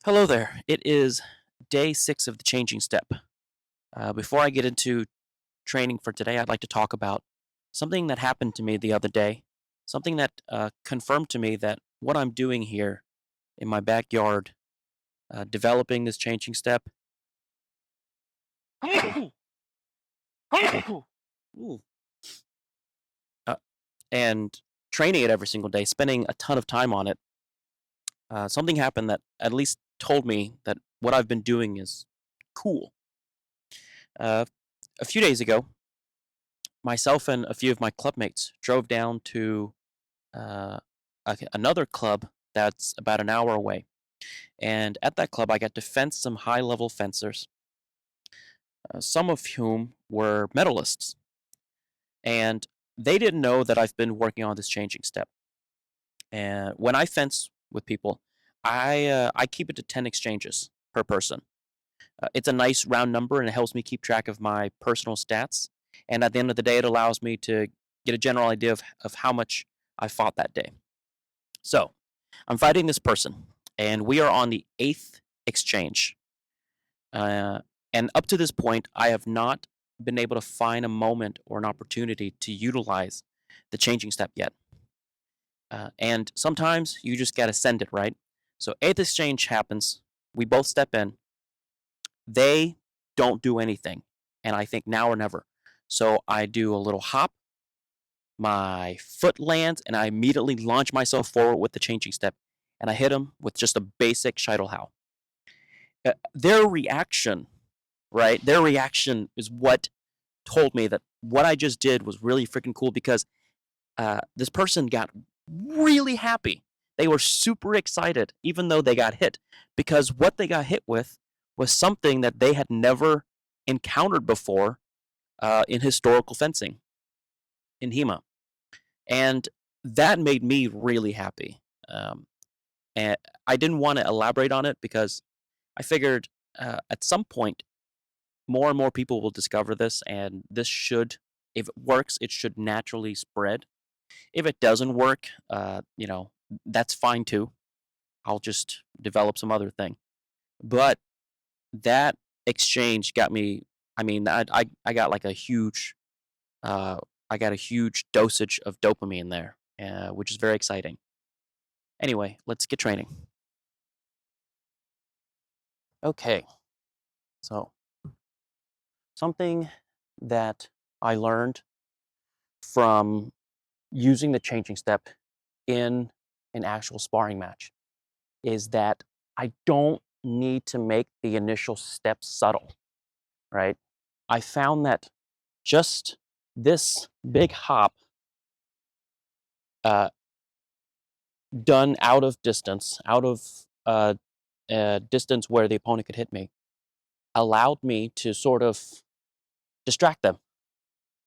Hello there. It is day 6 of the changing step. Before I get into training for today, I'd like to talk about something that happened to me the other day, something that confirmed to me that what I'm doing here in my backyard, developing this changing step, Ooh. uh, and training it every single day, spending a ton of time on it, something happened that at least told me that what I've been doing is cool. Uh, a few days ago, myself and a few of my clubmates drove down to uh, another club that's about an hour away. And at that club, I got to fence some high level fencers, some of whom were medalists. And they didn't know that I've been working on this changing step. And when I fence with people, I keep it to 10 exchanges per person. It's a nice round number and it helps me keep track of my personal stats. And at the end of the day, it allows me to get a general idea of how much I fought that day. So I'm fighting this person, and we are on the eighth exchange. Uh, and up to this point, I have not been able to find a moment or an opportunity to utilize the changing step yet. And sometimes you just got to send it, right? So, eighth exchange happens. We both step in. They don't do anything. And I think now or never. So, I do a little hop. My foot lands, and I immediately launch myself forward with the changing step. And I hit him with just a basic Scheitelhau. Their reaction, right? Their reaction is what told me that what I just did was really freaking cool because this person got really happy. They were super excited, even though they got hit, because what they got hit with was something that they had never encountered before in historical fencing in HEMA. And that made me really happy. And I didn't want to elaborate on it because I figured at some point more and more people will discover this, and this should, if it works, it should naturally spread. If it doesn't work, that's fine too. I'll just develop some other thing. But that exchange got me. I mean, I got like a huge, uh, I got a huge dosage of dopamine there, which is very exciting. Anyway, let's get training. Okay, so something that I learned from using the changing step in an actual sparring match is that I don't need to make the initial step subtle, right? I found that just this big hop uh, done out of distance, out of distance where the opponent could hit me, allowed me to sort of distract them.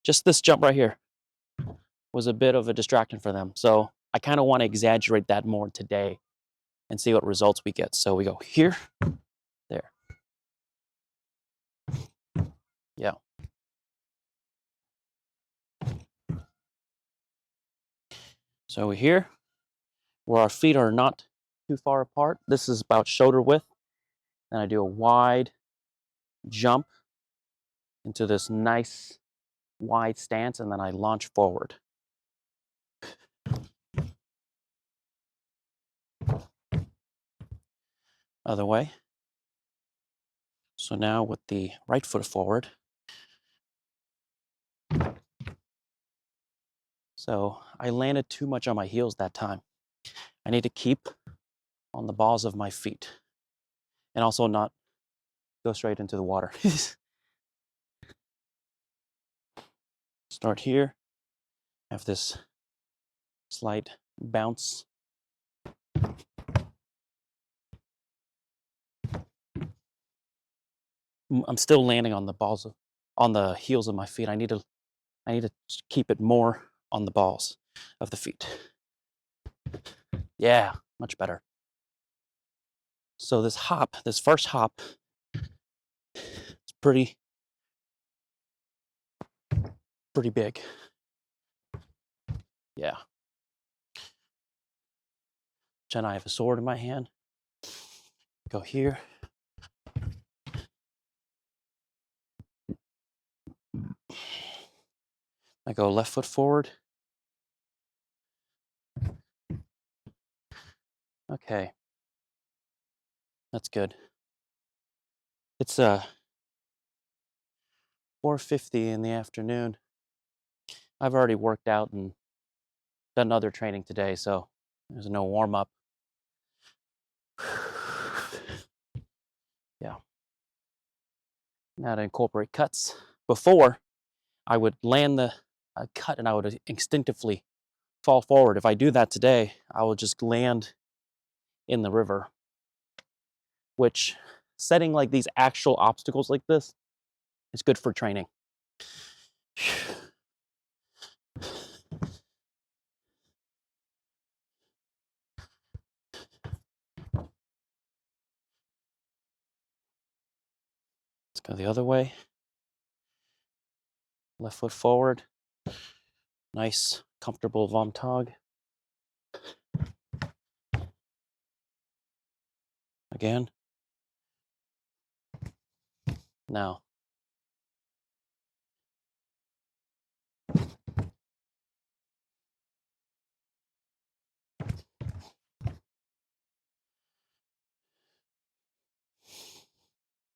Just this jump right here was a bit of a distraction for them. So I kind of want to exaggerate that more today and see what results we get. So we go here, there. Yeah. So we're here where our feet are not too far apart. This is about shoulder width. Then I do a wide jump into this nice wide stance, and then I launch forward. Other way. So now with the right foot forward. So I landed too much on my heels that time. I need to keep on the balls of my feet and also not go straight into the water. Start here. Have this slight bounce. I'm still landing on the on the heels of my feet. I need to keep it more on the balls of the feet. Yeah, much better. So this first hop, it's pretty big. Yeah. Then I have a sword in my hand. Go here. I go left foot forward. Okay. That's good. It's 4:50 in the afternoon. I've already worked out and done other training today, so there's no warm up. Yeah. Now to incorporate cuts. Before, I would land the cut and I would instinctively fall forward. If I do that today, I will just land in the river, which setting like these actual obstacles like this is good for training. Let's go the other way. Left foot forward. Nice, comfortable Vomtog. Again. Now.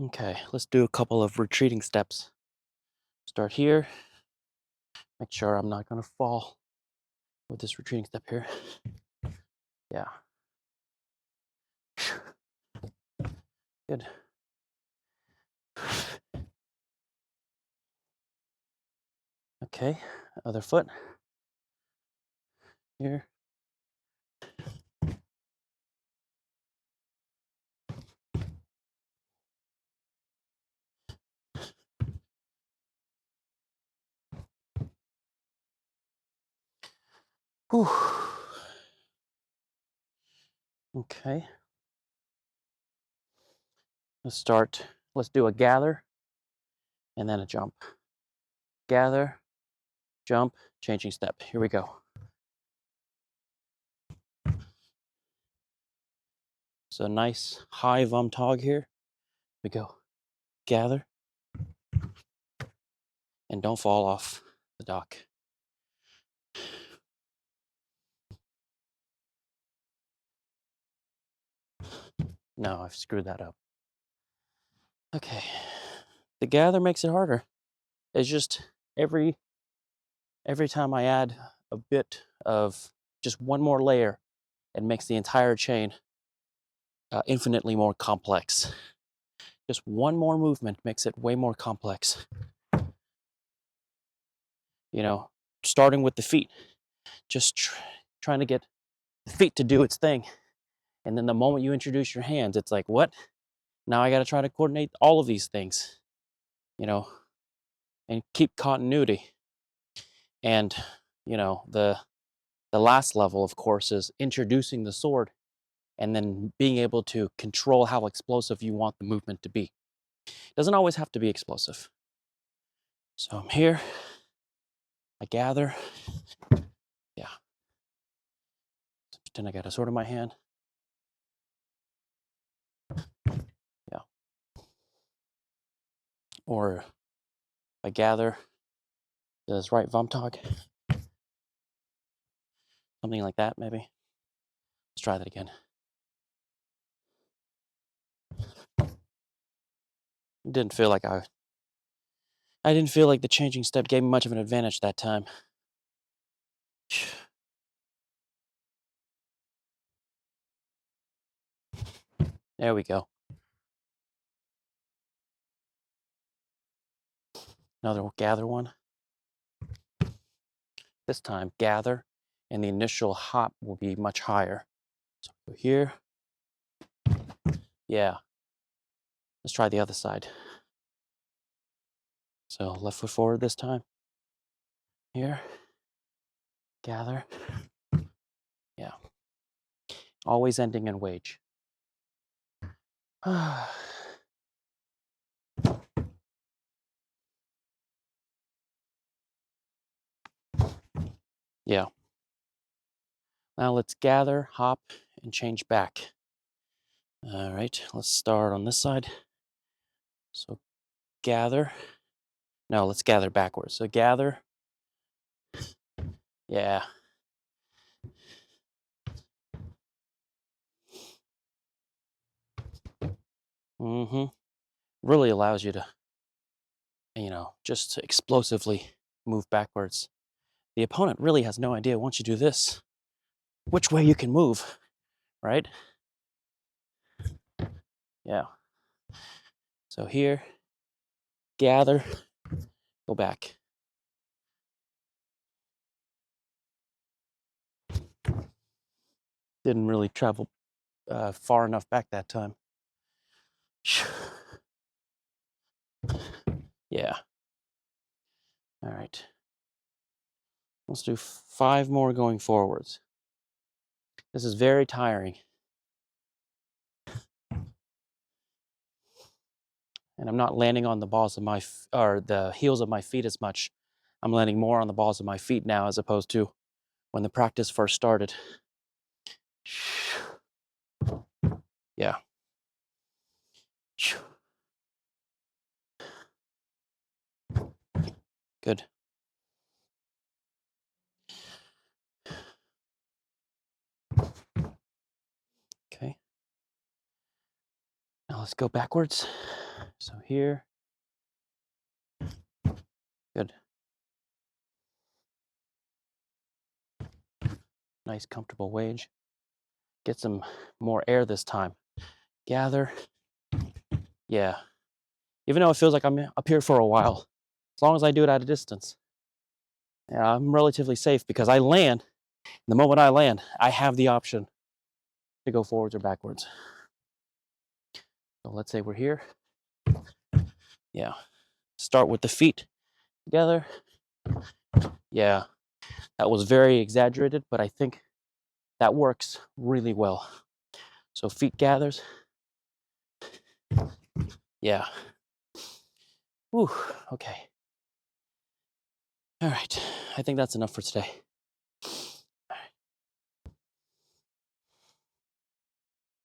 Okay, let's do a couple of retreating steps. Start here. Make sure I'm not going to fall with this retreating step here. Yeah. Good. Okay, other foot. Here. Whew. Okay. Let's do a gather and then a jump. Gather, jump, changing step. Here we go. So nice high Vomtog here. We go. Gather. And don't fall off the dock. No, I've screwed that up. Okay. The gather makes it harder. It's just every time I add a bit of just one more layer, it makes the entire chain infinitely more complex. Just one more movement makes it way more complex. You know, starting with the feet, just trying to get the feet to do its thing. And then the moment you introduce your hands, it's like, what? Now I got to try to coordinate all of these things, you know, and keep continuity. And, you know, the last level, of course, is introducing the sword and then being able to control how explosive you want the movement to be. It doesn't always have to be explosive. So I'm here, I gather, yeah. Pretend I got a sword in my hand. Yeah. Or I gather, this right Vomtog. Something like that, maybe. Let's try that again. It didn't feel like I didn't feel like the changing step gave me much of an advantage that time. There we go. Another gather one. This time, gather, and the initial hop will be much higher. So go here. Yeah. Let's try the other side. So left foot forward this time. Here. Gather. Yeah. Always ending in wage. Yeah. Now let's gather, hop, and change back. All right, let's start on this side. So gather. No, let's gather backwards. So gather. Yeah. Mm-hmm. Really allows you to, just to explosively move backwards. The opponent really has no idea once you do this, which way you can move, right? Yeah. So here, gather, go back. Didn't really travel far enough back that time. Yeah. All right. Let's do 5 more going forwards. This is very tiring. And I'm not landing on the balls of or the heels of my feet as much. I'm landing more on the balls of my feet now as opposed to when the practice first started. Yeah. Good. Okay. Now let's go backwards. So here. Good. Nice comfortable wage. Get some more air this time. Gather. Yeah. Even though it feels like I'm up here for a while, as long as I do it at a distance, yeah, I'm relatively safe because I land. The moment I land, I have the option to go forwards or backwards. So let's say we're here. Yeah. Start with the feet together. Yeah. That was very exaggerated, but I think that works really well. So feet gathers. Yeah. Whew. Okay. All right. I think that's enough for today.